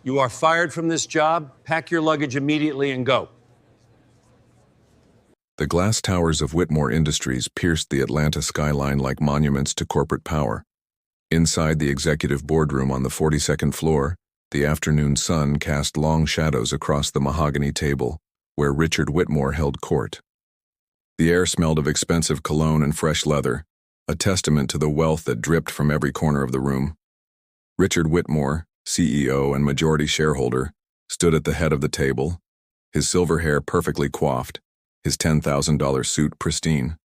You are fired from this job. Pack your luggage immediately and go. The glass towers of Whitmore Industries pierced the Atlanta skyline like monuments to corporate power. Inside the executive boardroom on the 42nd floor, the afternoon sun cast long shadows across the mahogany table, where Richard Whitmore held court. The air smelled of expensive cologne and fresh leather, a testament to the wealth that dripped from every corner of the room. Richard Whitmore, CEO and majority shareholder, stood at the head of the table, his silver hair perfectly coiffed, his $10,000 suit pristine.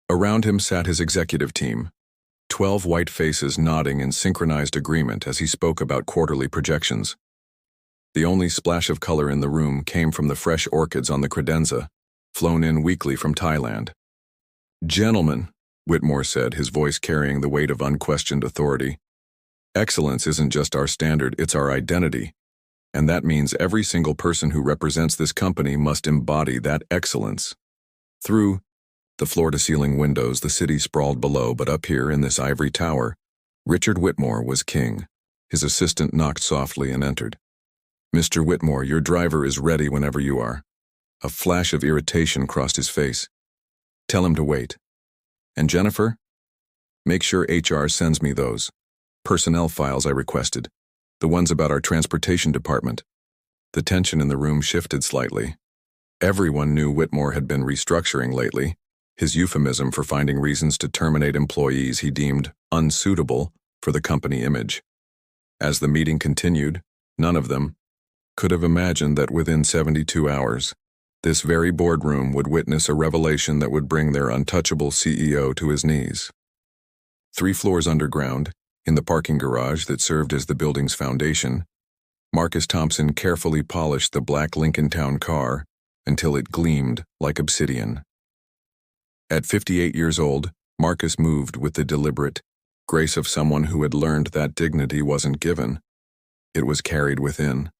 Around him sat his executive team, 12 white faces nodding in synchronized agreement as he spoke about quarterly projections. The only splash of color in the room came from the fresh orchids on the credenza, flown in weekly from Thailand. "Gentlemen," Whitmore said, his voice carrying the weight of unquestioned authority, "excellence isn't just our standard, it's our identity. And that means every single person who represents this company must embody that excellence." Through the floor-to-ceiling windows, the city sprawled below, but up here in this ivory tower, Richard Whitmore was king. His assistant knocked softly and entered. "Mr. Whitmore, your driver is ready whenever you are." A flash of irritation crossed his face. "Tell him to wait. And Jennifer? Make sure HR sends me those personnel files I requested, the ones about our transportation department." The tension in the room shifted slightly. Everyone knew Whitmore had been restructuring lately, his euphemism for finding reasons to terminate employees he deemed unsuitable for the company image. As the meeting continued, none of them could have imagined that within 72 hours, this very boardroom would witness a revelation that would bring their untouchable CEO to his knees. 3 floors underground, in the parking garage that served as the building's foundation, Marcus Thompson carefully polished the black Lincoln Town car until it gleamed like obsidian. At 58 years old, Marcus moved with the deliberate grace of someone who had learned that dignity wasn't given, it was carried within.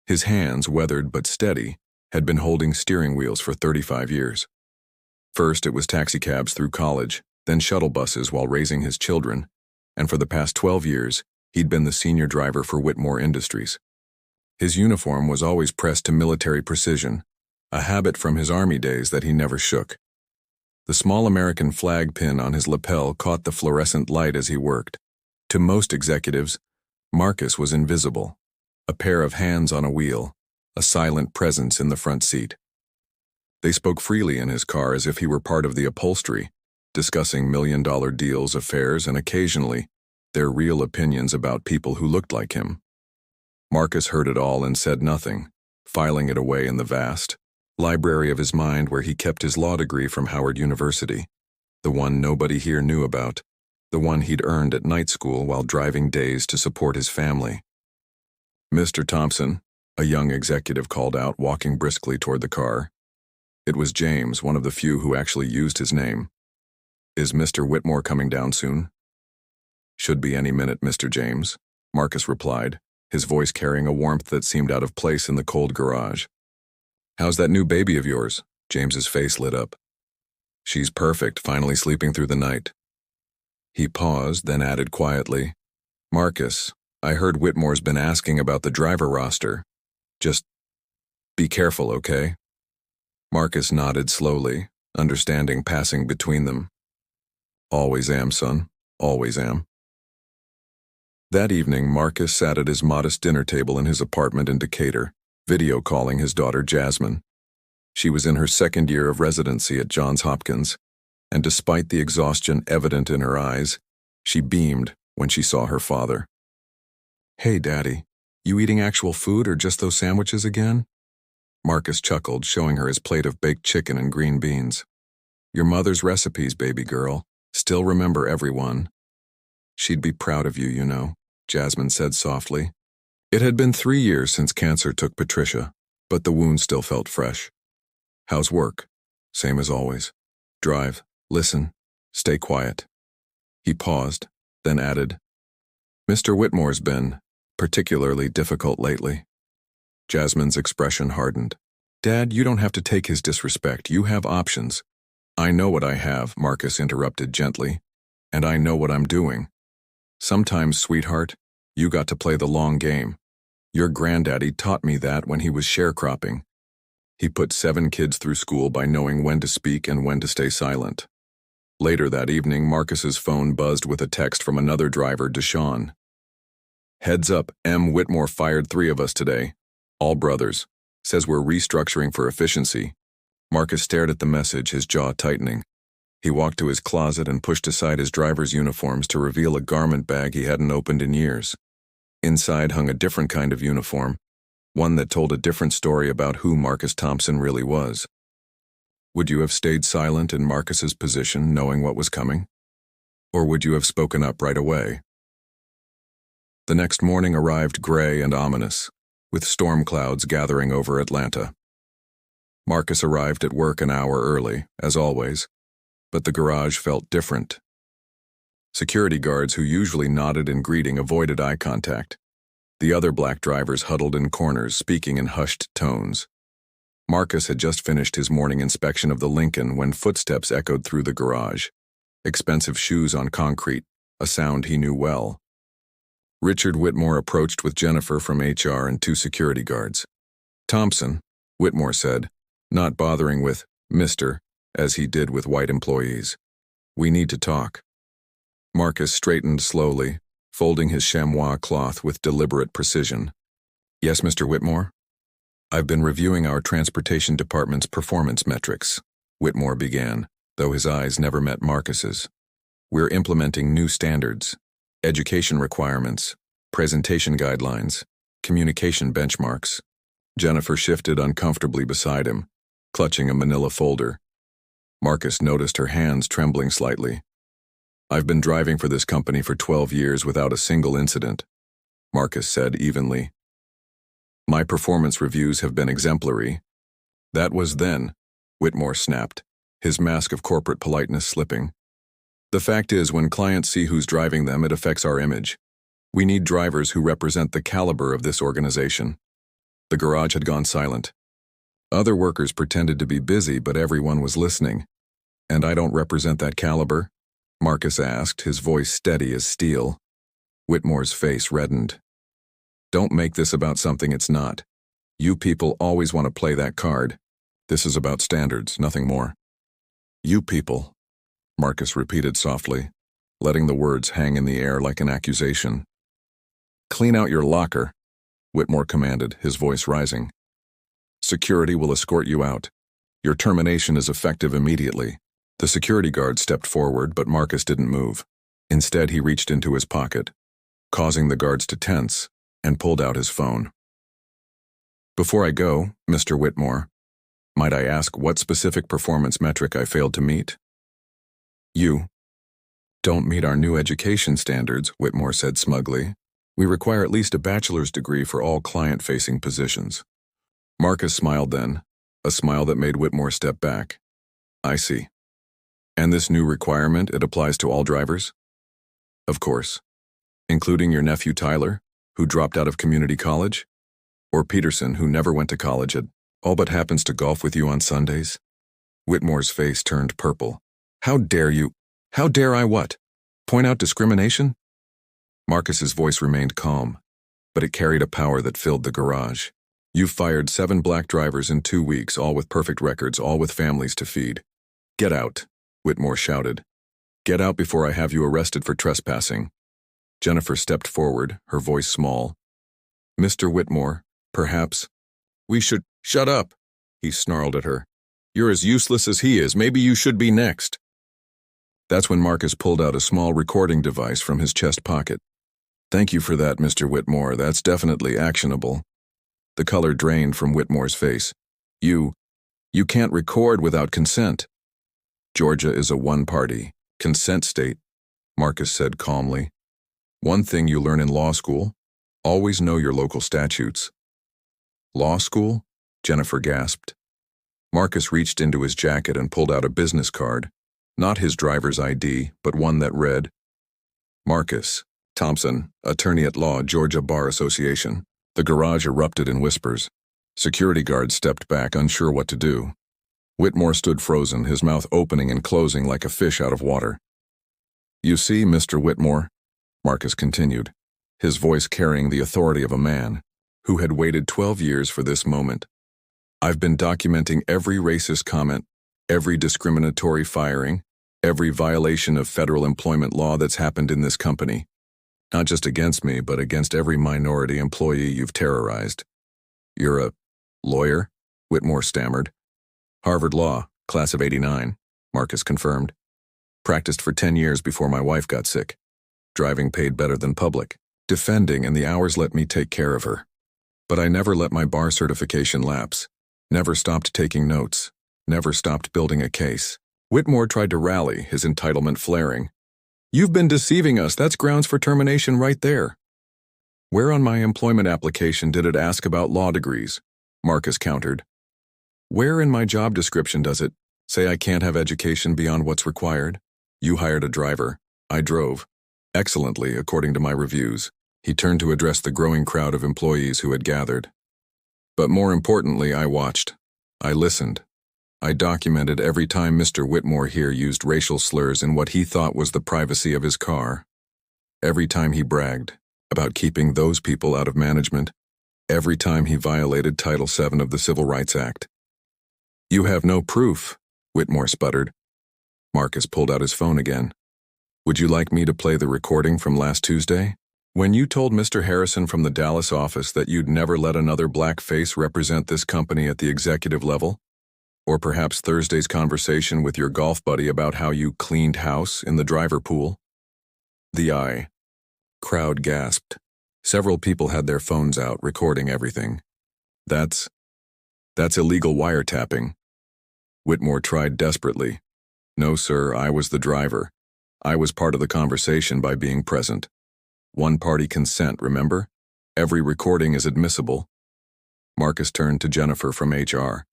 His hands, weathered but steady, had been holding steering wheels for 35 years. First it was taxicabs through college, then shuttle buses while raising his children, and for the past 12 years, he'd been the senior driver for Whitmore Industries. His uniform was always pressed to military precision, a habit from his Army days that he never shook. The small American flag pin on his lapel caught the fluorescent light as he worked. To most executives, Marcus was invisible, a pair of hands on a wheel, a silent presence in the front seat. They spoke freely in his car as if he were part of the upholstery, discussing million-dollar deals, affairs, and occasionally, their real opinions about people who looked like him. Marcus heard it all and said nothing, filing it away in the vast library of his mind where he kept his law degree from Howard University, the one nobody here knew about, the one he'd earned at night school while driving days to support his family. "Mr. Thompson," a young executive called out, walking briskly toward the car. It was James, one of the few who actually used his name. "Is Mr. Whitmore coming down soon?" "Should be any minute, Mr. James," Marcus replied, his voice carrying a warmth that seemed out of place in the cold garage. "How's that new baby of yours?" James's face lit up. "She's perfect, finally sleeping through the night." He paused, then added quietly, "Marcus, I heard Whitmore's been asking about the driver roster. Just be careful, okay?" Marcus nodded slowly, understanding passing between them. "Always am, son. Always am." That evening, Marcus sat at his modest dinner table in his apartment in Decatur, video calling his daughter Jasmine. She was in her second year of residency at Johns Hopkins, and despite the exhaustion evident in her eyes, she beamed when she saw her father. "Hey, Daddy, you eating actual food or just those sandwiches again?" Marcus chuckled, showing her his plate of baked chicken and green beans. "Your mother's recipes, baby girl. Still remember every one." "She'd be proud of you, you know," Jasmine said softly. It had been 3 years since cancer took Patricia, but the wound still felt fresh. "How's work?" "Same as always. Drive, listen, stay quiet." He paused, then added, "Mr. Whitmore's been particularly difficult lately." Jasmine's expression hardened. "Dad, you don't have to take his disrespect. You have options." "I know what I have," Marcus interrupted gently, "and I know what I'm doing. Sometimes, sweetheart, You got to play the long game. Your granddaddy taught me that when he was sharecropping. He put 7 kids through school by knowing when to speak and when to stay silent. Later that evening, Marcus's phone buzzed with a text from another driver, Deshaun. Heads up, M. Whitmore fired 3 of us today. All brothers. Says we're restructuring for efficiency. Marcus stared at the message, his jaw tightening. He walked to his closet and pushed aside his driver's uniforms to reveal a garment bag he hadn't opened in years. Inside hung a different kind of uniform, one that told a different story about who Marcus Thompson really was. Would you have stayed silent in Marcus's position, knowing what was coming? Or would you have spoken up right away? The next morning arrived gray and ominous, with storm clouds gathering over Atlanta. Marcus arrived at work an hour early, as always, but the garage felt different. Security guards who usually nodded in greeting avoided eye contact. The other black drivers huddled in corners, speaking in hushed tones. Marcus had just finished his morning inspection of the Lincoln when footsteps echoed through the garage. Expensive shoes on concrete, a sound he knew well. Richard Whitmore approached with Jennifer from HR and 2 security guards. Thompson, Whitmore said, not bothering with Mr., as he did with white employees. We need to talk. Marcus straightened slowly, folding his chamois cloth with deliberate precision. Yes, Mr. Whitmore? I've been reviewing our transportation department's performance metrics, Whitmore began, though his eyes never met Marcus's. We're implementing new standards, education requirements, presentation guidelines, communication benchmarks. Jennifer shifted uncomfortably beside him, clutching a manila folder. Marcus noticed her hands trembling slightly. I've been driving for this company for 12 years without a single incident, Marcus said evenly. My performance reviews have been exemplary. That was then, Whitmore snapped, his mask of corporate politeness slipping. The fact is, when clients see who's driving them, it affects our image. We need drivers who represent the caliber of this organization. The garage had gone silent. Other workers pretended to be busy, but everyone was listening. And I don't represent that caliber? Marcus asked, his voice steady as steel. Whitmore's face reddened. Don't make this about something it's not. You people always want to play that card. This is about standards, nothing more. You people, Marcus repeated softly, letting the words hang in the air like an accusation. Clean out your locker, Whitmore commanded, his voice rising. Security will escort you out. Your termination is effective immediately. The security guard stepped forward, but Marcus didn't move. Instead, he reached into his pocket, causing the guards to tense, and pulled out his phone. Before I go, Mr. Whitmore, might I ask what specific performance metric I failed to meet? You don't meet our new education standards, Whitmore said smugly. We require at least a bachelor's degree for all client-facing positions. Marcus smiled then, a smile that made Whitmore step back. I see. And this new requirement, it applies to all drivers? Of course. Including your nephew Tyler, who dropped out of community college? Or Peterson, who never went to college at all but happens to golf with you on Sundays? Whitmore's face turned purple. How dare you? How dare I what? Point out discrimination? Marcus's voice remained calm, but it carried a power that filled the garage. You've fired 7 black drivers in 2 weeks, all with perfect records, all with families to feed. Get out, Whitmore shouted. Get out before I have you arrested for trespassing. Jennifer stepped forward, her voice small. Mr. Whitmore, perhaps. We should— Shut up, he snarled at her. You're as useless as he is. Maybe you should be next. That's when Marcus pulled out a small recording device from his chest pocket. Thank you for that, Mr. Whitmore. That's definitely actionable. The color drained from Whitmore's face. You can't record without consent. Georgia is a one-party, consent state, Marcus said calmly. One thing you learn in law school, always know your local statutes. Law school? Jennifer gasped. Marcus reached into his jacket and pulled out a business card, not his driver's ID, but one that read, Marcus Thompson, attorney at law, Georgia Bar Association. The garage erupted in whispers. Security guards stepped back, unsure what to do. Whitmore stood frozen, his mouth opening and closing like a fish out of water. You see, Mr. Whitmore, Marcus continued, his voice carrying the authority of a man who had waited 12 years for this moment. "I've been documenting every racist comment, every discriminatory firing, every violation of federal employment law that's happened in this company. Not just against me, but against every minority employee you've terrorized." "You're a lawyer?" Whitmore stammered. "Harvard Law, class of '89, Marcus confirmed. "Practiced for 10 years before my wife got sick. Driving paid better than public. Defending, and the hours let me take care of her. But I never let my bar certification lapse. Never stopped taking notes. Never stopped building a case." Whitmore tried to rally, his entitlement flaring. "You've been deceiving us. That's grounds for termination right there." "Where on my employment application did it ask about law degrees?" Marcus countered. "Where in my job description does it say I can't have education beyond what's required? You hired a driver. I drove. Excellently, according to my reviews." He turned to address the growing crowd of employees who had gathered. "But more importantly, I watched. I listened. I documented every time Mr. Whitmore here used racial slurs in what he thought was the privacy of his car. Every time he bragged about keeping those people out of management. Every time he violated Title VII of the Civil Rights Act." "You have no proof," Whitmore sputtered. Marcus pulled out his phone again. "Would you like me to play the recording from last Tuesday? When you told Mr. Harrison from the Dallas office that you'd never let another black face represent this company at the executive level? Or perhaps Thursday's conversation with your golf buddy about how you cleaned house in the driver pool?" The crowd gasped. Several people had their phones out, recording everything. That's illegal wiretapping." Whitmore tried desperately. "No, sir, I was the driver. I was part of the conversation by being present. One-party consent, remember? Every recording is admissible." Marcus turned to Jennifer from HR.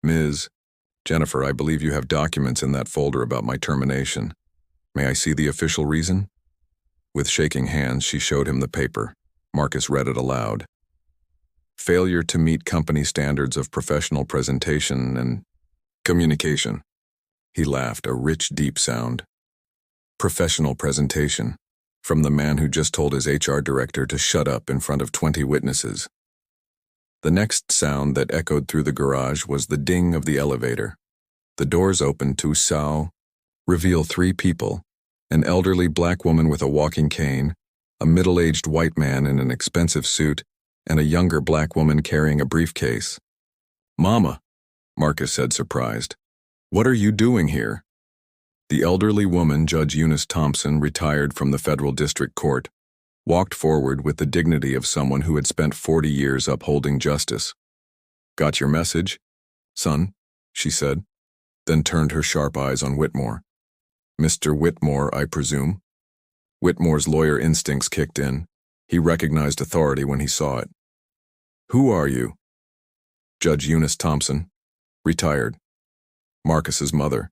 "Ms. Jennifer, I believe you have documents in that folder about my termination. May I see the official reason?" With shaking hands, she showed him the paper. Marcus read it aloud. "Failure to meet company standards of professional presentation and communication." He laughed, a rich, deep sound. "Professional presentation. From the man who just told his HR director to shut up in front of 20 witnesses." The next sound that echoed through the garage was the ding of the elevator. The doors opened to reveal 3 people: an elderly black woman with a walking cane, a middle-aged white man in an expensive suit, and a younger black woman carrying a briefcase. "Mama," Marcus said, surprised. "What are you doing here?" The elderly woman, Judge Eunice Thompson, retired from the federal district court, walked forward with the dignity of someone who had spent 40 years upholding justice. "Got your message, son?" she said, then turned her sharp eyes on Whitmore. "Mr. Whitmore, I presume?" Whitmore's lawyer instincts kicked in. He recognized authority when he saw it. "Who are you?" "Judge Eunice Thompson, retired. Marcus's mother.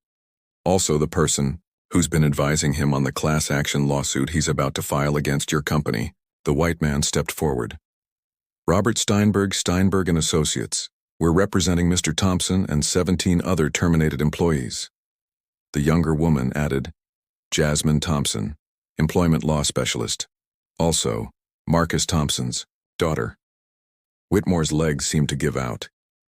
Also the person who's been advising him on the class action lawsuit he's about to file against your company." The white man stepped forward. "Robert Steinberg & Associates. We're representing Mr. Thompson and 17 other terminated employees." The younger woman added, "Jasmine Thompson, employment law specialist. Also, Marcus Thompson's daughter." Whitmore's legs seemed to give out.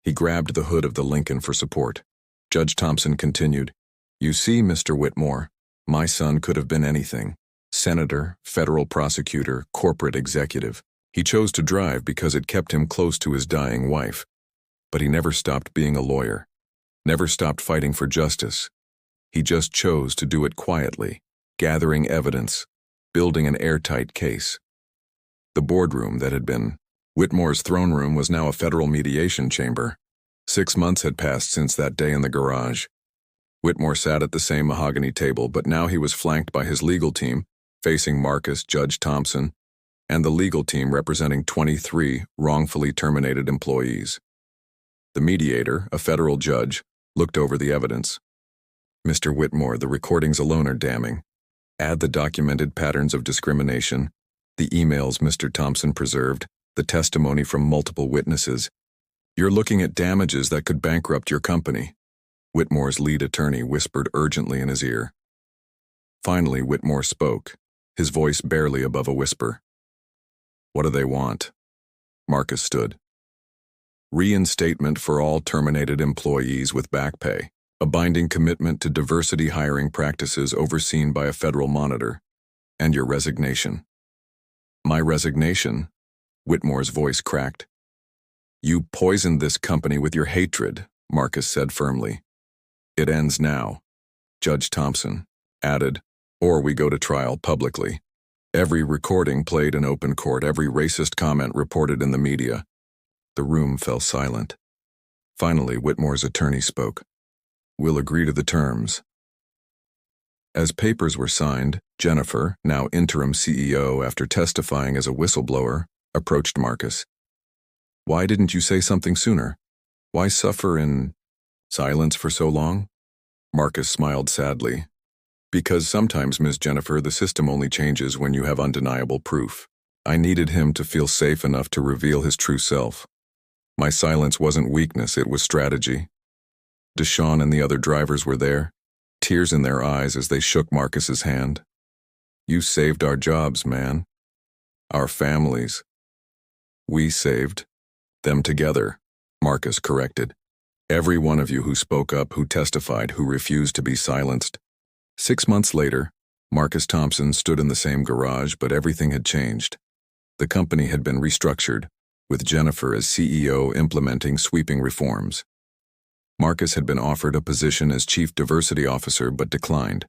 He grabbed the hood of the Lincoln for support. Judge Thompson continued, "You see, Mr. Whitmore, my son could have been anything. Senator, federal prosecutor, corporate executive. He chose to drive because it kept him close to his dying wife. But he never stopped being a lawyer. Never stopped fighting for justice. He just chose to do it quietly, gathering evidence, building an airtight case." The boardroom that had been Whitmore's throne room was now a federal mediation chamber. 6 months had passed since that day in the garage. Whitmore sat at the same mahogany table, but now he was flanked by his legal team, facing Marcus, Judge Thompson, and the legal team representing 23 wrongfully terminated employees. The mediator, a federal judge, looked over the evidence. "Mr. Whitmore, the recordings alone are damning. Add the documented patterns of discrimination, the emails Mr. Thompson preserved, the testimony from multiple witnesses. You're looking at damages that could bankrupt your company." Whitmore's lead attorney whispered urgently in his ear. Finally, Whitmore spoke, his voice barely above a whisper. What do they want? Marcus stood. Reinstatement for all terminated employees with back pay, a binding commitment to diversity hiring practices overseen by a federal monitor, and your resignation. My resignation? Whitmore's voice cracked. You poisoned this company with your hatred, Marcus said firmly. It ends now, Judge Thompson added, or we go to trial publicly. Every recording played in open court, every racist comment reported in the media. The room fell silent. Finally, Whitmore's attorney spoke. We'll agree to the terms. As papers were signed, Jennifer, now interim CEO after testifying as a whistleblower, approached Marcus. Why didn't you say something sooner? Why suffer in silence for so long? Marcus smiled sadly. Because sometimes, Ms. Jennifer, the system only changes when you have undeniable proof. I needed him to feel safe enough to reveal his true self. My silence wasn't weakness, it was strategy. Deshawn and the other drivers were there, tears in their eyes as they shook Marcus's hand. You saved our jobs, man. Our families. We saved them together, Marcus corrected. Every one of you who spoke up, who testified, who refused to be silenced. 6 months later, Marcus Thompson stood in the same garage, but everything had changed. The company had been restructured, with Jennifer as CEO implementing sweeping reforms. Marcus had been offered a position as Chief Diversity Officer but declined.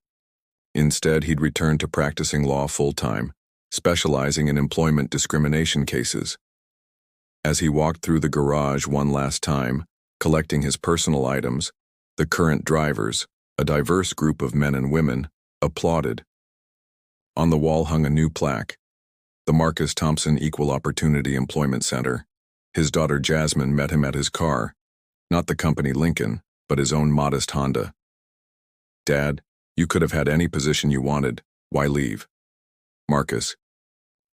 Instead, he'd returned to practicing law full-time, specializing in employment discrimination cases. As he walked through the garage one last time, collecting his personal items, the current drivers, a diverse group of men and women, applauded. On the wall hung a new plaque, the Marcus Thompson Equal Opportunity Employment Center. His daughter Jasmine met him at his car, not the company Lincoln, but his own modest Honda. Dad, you could have had any position you wanted. Why leave? Marcus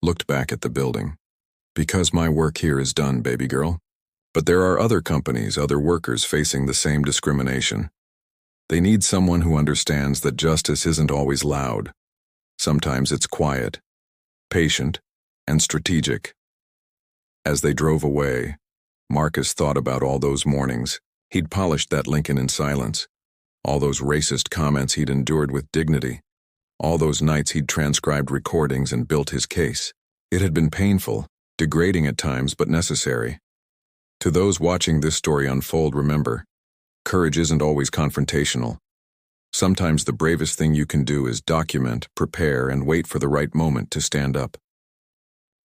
looked back at the building. Because my work here is done, baby girl. But there are other companies, other workers facing the same discrimination. They need someone who understands that justice isn't always loud. Sometimes it's quiet, patient, and strategic. As they drove away, Marcus thought about all those mornings he'd polished that Lincoln in silence, all those racist comments he'd endured with dignity, all those nights he'd transcribed recordings and built his case. It had been painful, degrading at times, but necessary. To those watching this story unfold, remember, courage isn't always confrontational. Sometimes the bravest thing you can do is document, prepare, and wait for the right moment to stand up.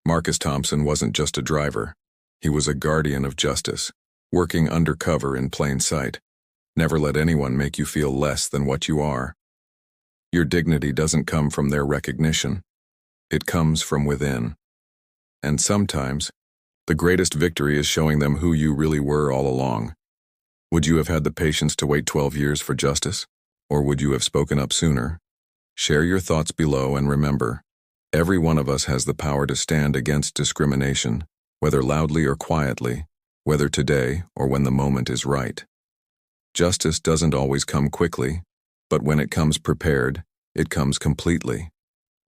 Marcus Thompson wasn't just a driver. He was a guardian of justice, working undercover in plain sight. Never let anyone make you feel less than what you are. Your dignity doesn't come from their recognition. It comes from within. And sometimes, the greatest victory is showing them who you really were all along. Would you have had the patience to wait 12 years for justice? Or would you have spoken up sooner? Share your thoughts below and remember, every one of us has the power to stand against discrimination, whether loudly or quietly, whether today or when the moment is right. Justice doesn't always come quickly, but when it comes prepared, it comes completely.